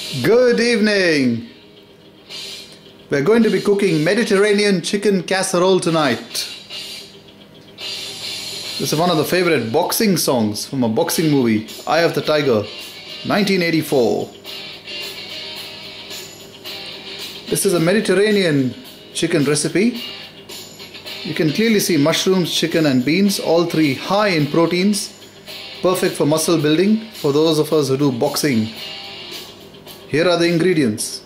Good evening. We're going to be cooking Mediterranean chicken casserole tonight. This is one of the favorite boxing songs from a boxing movie, Eye of the Tiger, 1984. This is a Mediterranean chicken recipe. You can clearly see mushrooms, chicken and beans, all three high in proteins, perfect for muscle building for those of us who do boxing. Here are the ingredients.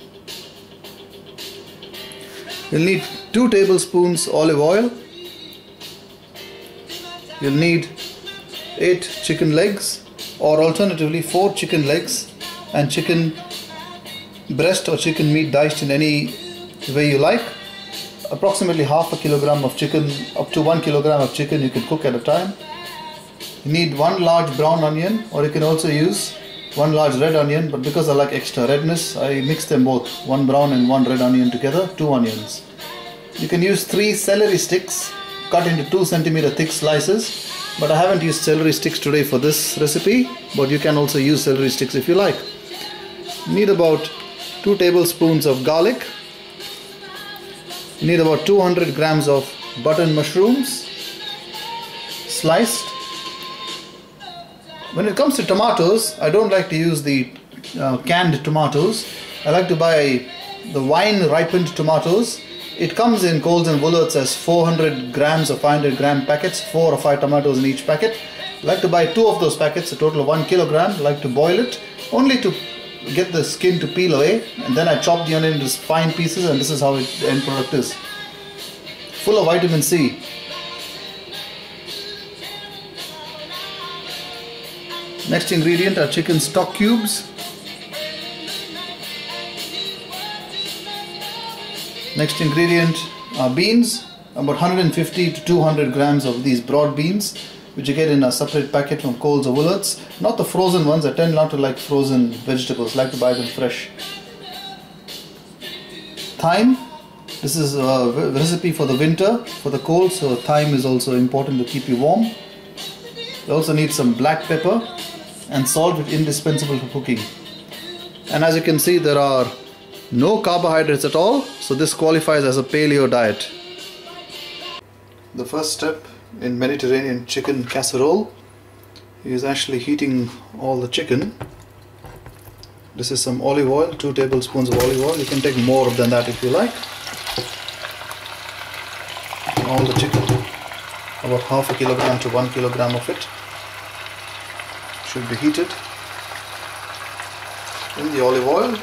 You'll need 2 tablespoons olive oil. You'll need 8 chicken legs, or alternatively 4 chicken legs and chicken breast or chicken meat diced in any way you like. Approximately half a kilogram of chicken, up to 1 kilogram of chicken you can cook at a time. You need 1 large brown onion, or you can also use 1 large red onion, but because I like extra redness, I mix them both, 1 brown and 1 red onion together, 2 onions. You can use 3 celery sticks cut into 2 centimeter thick slices, but I haven't used celery sticks today for this recipe, but you can also use celery sticks if you like. You need about 2 tablespoons of garlic. You need about 200 grams of button mushrooms, sliced. When it comes to tomatoes, I don't like to use the canned tomatoes. I like to buy the wine ripened tomatoes. It comes in Coles and Woolworths as 400 grams or 500 gram packets, 4 or 5 tomatoes in each packet. I like to buy 2 of those packets, a total of 1 kilogram. I like to boil it, only to get the skin to peel away, and then I chop the onion into fine pieces, and this is how the end product is. Full of vitamin C. Next ingredient are chicken stock cubes. Next ingredient are beans, about 150 to 200 grams of these broad beans, which you get in a separate packet from Coles or Woolworths. Not the frozen ones. I tend not to like frozen vegetables, I like to buy them fresh. Thyme. This is a recipe for the winter, for the cold, so thyme is also important to keep you warm. You also need some black pepper and salt, which is indispensable for cooking. And as you can see, there are no carbohydrates at all, so this qualifies as a paleo diet. The first step in Mediterranean chicken casserole is actually heating all the chicken. This is some olive oil, 2 tablespoons of olive oil. You can take more than that if you like. All the chicken, about half a kilogram to 1 kilogram of it, should be heated in the olive oil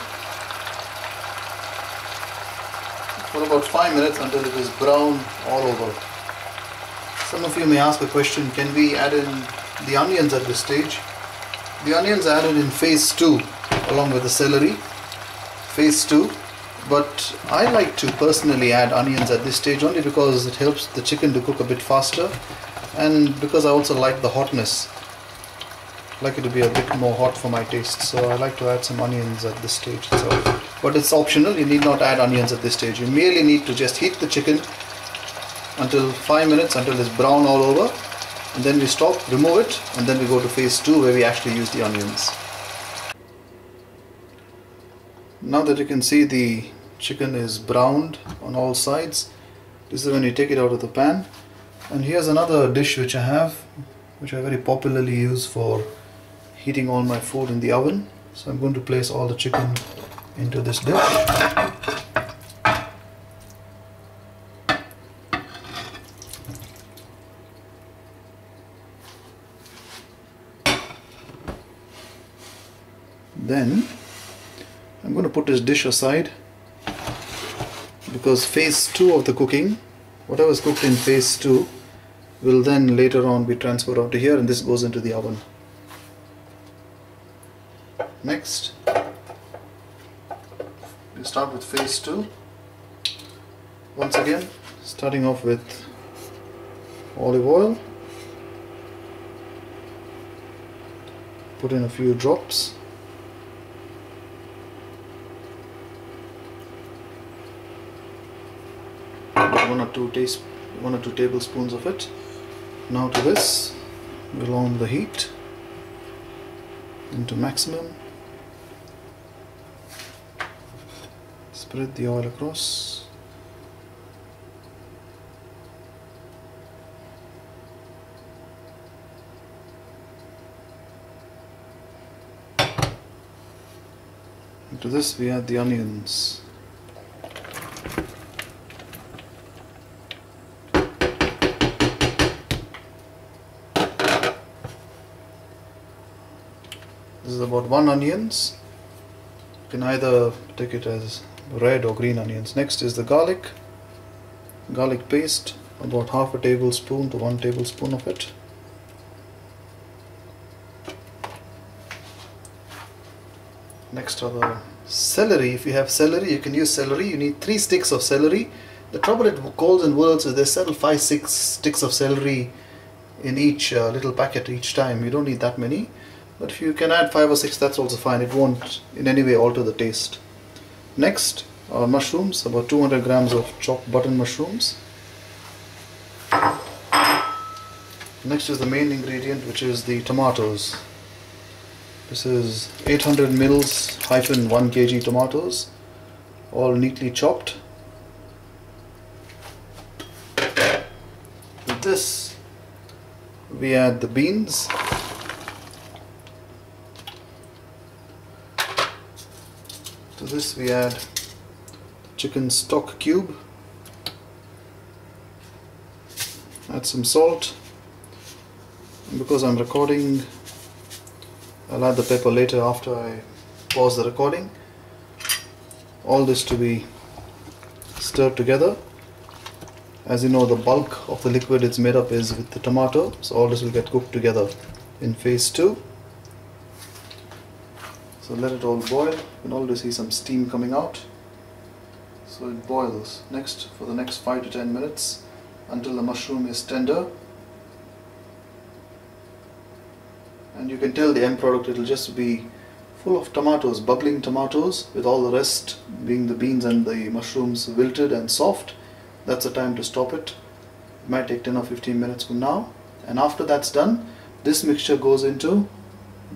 for about 5 minutes until it is brown all over. Some of you may ask a question, can we add in the onions at this stage? The onions are added in phase 2 along with the celery, phase 2, but I like to personally add onions at this stage only because it helps the chicken to cook a bit faster, and because I also like the hotness. I like it to be a bit more hot for my taste, so I like to add some onions at this stage itself. But it's optional, you need not add onions at this stage. You merely need to just heat the chicken until 5 minutes, until it's brown all over, and then we stop, remove it, and then we go to phase 2 where we actually use the onions. Now that you can see the chicken is browned on all sides, this is when you take it out of the pan. And here's another dish which I have, which I very popularly use for heating all my food in the oven. So I'm going to place all the chicken into this dish. Then I'm going to put this dish aside, because phase 2 of the cooking, whatever is cooked in phase 2 will then later on be transferred onto here, and this goes into the oven. Next, we start with phase 2. Once again, starting off with olive oil. Put in a few drops. One or two tablespoons of it. Now to this, we'll on the heat into maximum. Spread the oil across. Into this we add the onions. This is about 1 onions. You can either take it as red or green onions. Next is the garlic paste, about half a tablespoon to 1 tablespoon of it. Next are the celery. If you have celery, you can use celery. You need 3 sticks of celery. The trouble at Coles and Worlds is they sell 5-6 sticks of celery in each little packet each time. You don't need that many, but if you can add 5 or 6, that's also fine. It won't in any way alter the taste. Next are mushrooms, about 200 grams of chopped button mushrooms. Next is the main ingredient, which is the tomatoes. This is 800 mils hyphen 1 kg tomatoes, all neatly chopped. With this we add the beans. To this we add chicken stock cube. Add some salt. And because I'm recording, I'll add the pepper later after I pause the recording. All this to be stirred together. As you know, the bulk of the liquid it's made up is with the tomato, so all this will get cooked together in phase 2. So let it all boil. You can already see some steam coming out. So it boils next for the next 5 to 10 minutes until the mushroom is tender. And you can tell the end product, it will just be full of tomatoes, bubbling tomatoes, with all the rest being the beans and the mushrooms wilted and soft. That's the time to stop it. It might take 10 or 15 minutes from now. And after that's done, this mixture goes into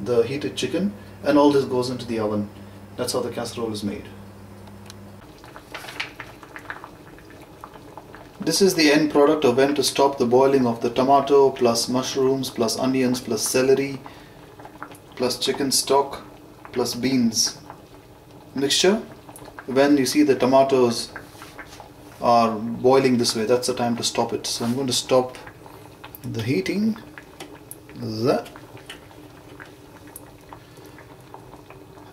the heated chicken and all this goes into the oven. That's how the casserole is made. This is the end product of when to stop the boiling of the tomato plus mushrooms plus onions plus celery plus chicken stock plus beans mixture. When you see the tomatoes are boiling this way, that's the time to stop it. So I'm going to stop the heating. That.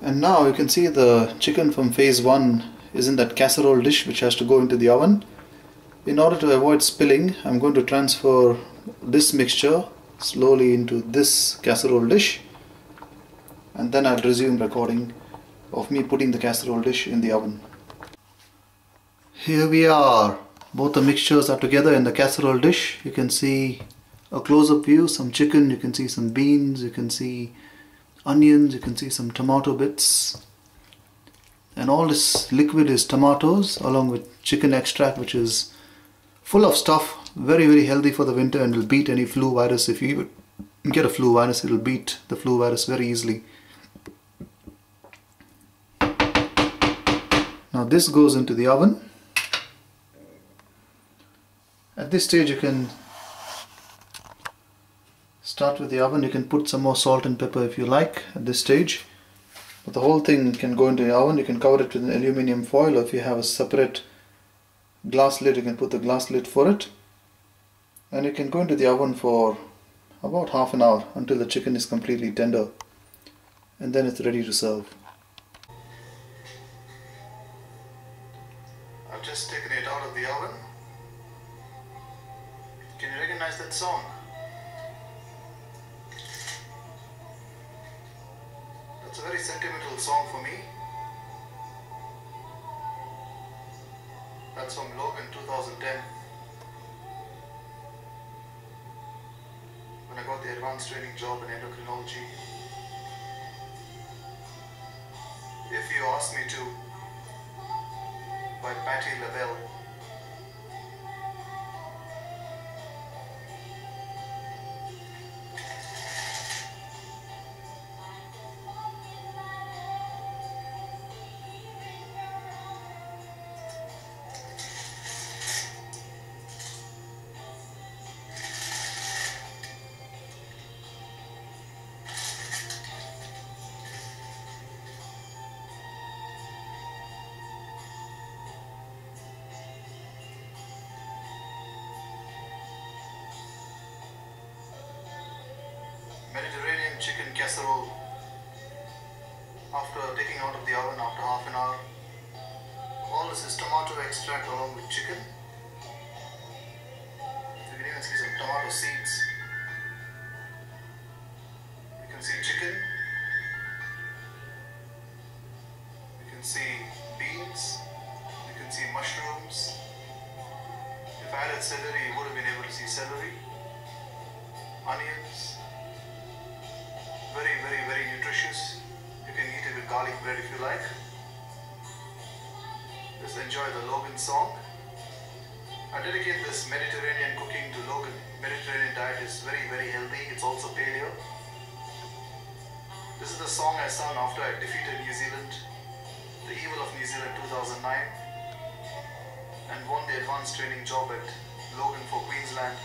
And now you can see the chicken from phase 1 is in that casserole dish which has to go into the oven. In order to avoid spilling, I'm going to transfer this mixture slowly into this casserole dish, and then I'll resume recording of me putting the casserole dish in the oven. Here we are. Both the mixtures are together in the casserole dish. You can see a close-up view, some chicken, you can see some beans, you can see onions, you can see some tomato bits. And all this liquid is tomatoes along with chicken extract, which is full of stuff, very healthy for the winter, and will beat any flu virus. If you get a flu virus, it will beat the flu virus very easily. Now this goes into the oven. At this stage you can start with the oven. You can put some more salt and pepper if you like at this stage. But the whole thing can go into the oven. You can cover it with an aluminium foil, or if you have a separate glass lid, you can put the glass lid for it. And you can go into the oven for about half an hour until the chicken is completely tender. And then it's ready to serve. I've just taken it out of the oven. Can you recognize that song? That's a very sentimental song for me. That's from Logan 2010. When I got the advanced training job in endocrinology. If You Ask Me To by Patti LaBelle. chicken casserole after taking out of the oven after half an hour. All this is tomato extract along with chicken. You can even see some tomato seeds. You can see chicken. You can see beans. You can see mushrooms. If I added celery, you would have been able to see celery. Onions. Very, very, very nutritious. You can eat it with garlic bread if you like. Just enjoy the Logan song. I dedicate this Mediterranean cooking to Logan. Mediterranean diet is very, very healthy. It's also paleo. This is the song I sung after I defeated New Zealand, the evil of New Zealand 2009, and won the advanced training job at Logan for Queensland.